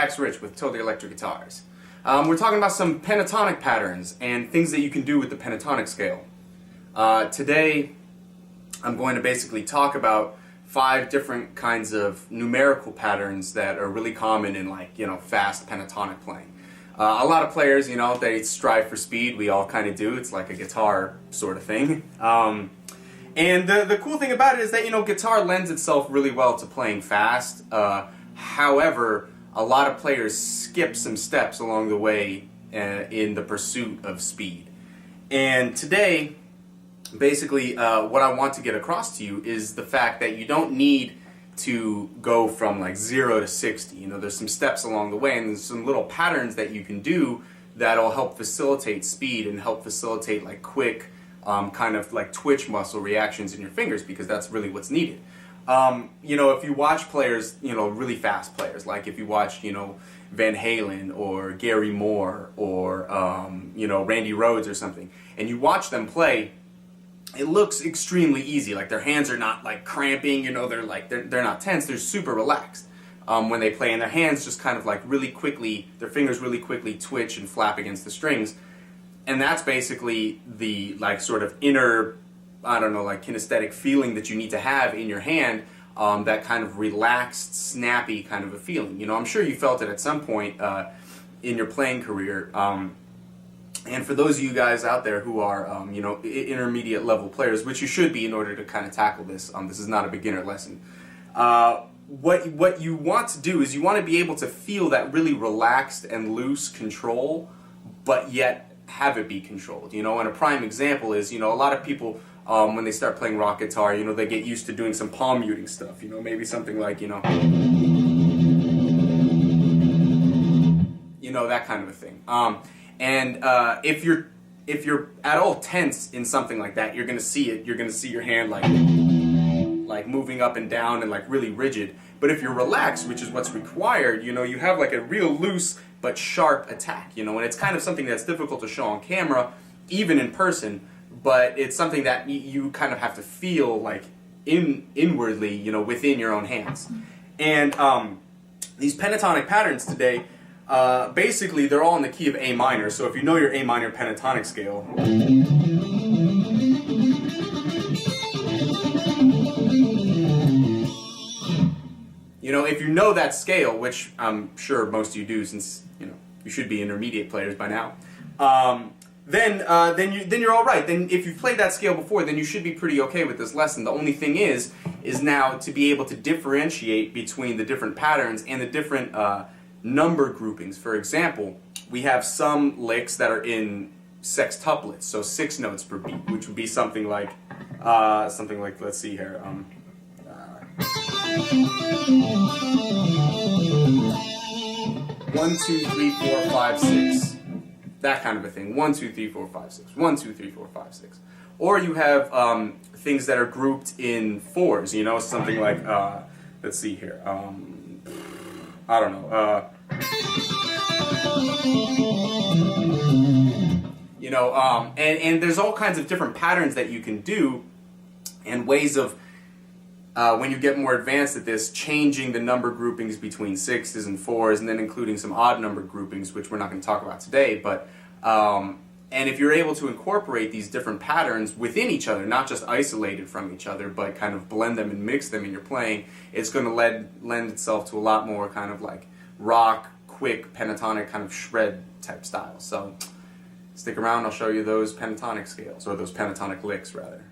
Wax Rich with Totally Electric Guitars. We're talking about some pentatonic patterns and things that you can do with the pentatonic scale. Today, I'm going to basically talk about 5 different kinds of numerical patterns that are really common in, like, fast pentatonic playing. A lot of players, they strive for speed. We all kind of do. It's like a guitar sort of thing. And the cool thing about it is that, guitar lends itself really well to playing fast. However, a lot of players skip some steps along the way in the pursuit of speed. And today, basically, what I want to get across to you is the fact that you don't need to go from like 0 to 60. There's some steps along the way, and there's some little patterns that you can do that'll help facilitate speed and help facilitate like quick kind of like twitch muscle reactions in your fingers, because that's really what's needed. If you watch players, really fast players, like if you watch, Van Halen or Gary Moore or, Randy Rhoads or something, and you watch them play, it looks extremely easy. Like their hands are not like cramping, they're not tense, they're super relaxed when they play, and their hands just kind of like really quickly, their fingers really quickly twitch and flap against the strings. And that's basically the like sort of inner, I don't know, like kinesthetic feeling that you need to have in your hand, that kind of relaxed, snappy kind of a feeling. I'm sure you felt it at some point in your playing career. And for those of you guys out there who are, intermediate level players, which you should be in order to kind of tackle this, this is not a beginner lesson. What you want to do is you want to be able to feel that really relaxed and loose control, but yet have it be controlled. And a prime example is, a lot of people, when they start playing rock guitar, they get used to doing some palm muting stuff, maybe something like, that kind of a thing. And if you're at all tense in something like that, you're gonna see it. You're gonna see your hand like moving up and down and like really rigid. But if you're relaxed, which is what's required, you have like a real loose but sharp attack. And it's kind of something that's difficult to show on camera, even in person. But it's something that you kind of have to feel like inwardly, within your own hands. And these pentatonic patterns today, basically they're all in the key of A minor. So if you know your A minor pentatonic scale, if you know that scale, which I'm sure most of you do, since you should be intermediate players by now, then you're all right. Then if you've played that scale before, then you should be pretty okay with this lesson. The only thing is now to be able to differentiate between the different patterns and the different number groupings. For example, we have some licks that are in sextuplets, so 6 notes per beat, which would be something like let's see here, 1, 2, 3, 4, 5, 6, that kind of a thing. 1, 2, 3, 4, 5, 6. 1, 2, 3, 4, 5, 6. Or you have things that are grouped in 4s. Something like let's see here. I don't know. And there's all kinds of different patterns that you can do, and ways of, when you get more advanced at this, changing the number groupings between 6s and 4s, and then including some odd number groupings, which we're not going to talk about today. But and if you're able to incorporate these different patterns within each other, not just isolated from each other, but kind of blend them and mix them in your playing, it's going to lend itself to a lot more kind of like rock, quick, pentatonic kind of shred type style. So stick around, I'll show you those pentatonic scales, or those pentatonic licks rather.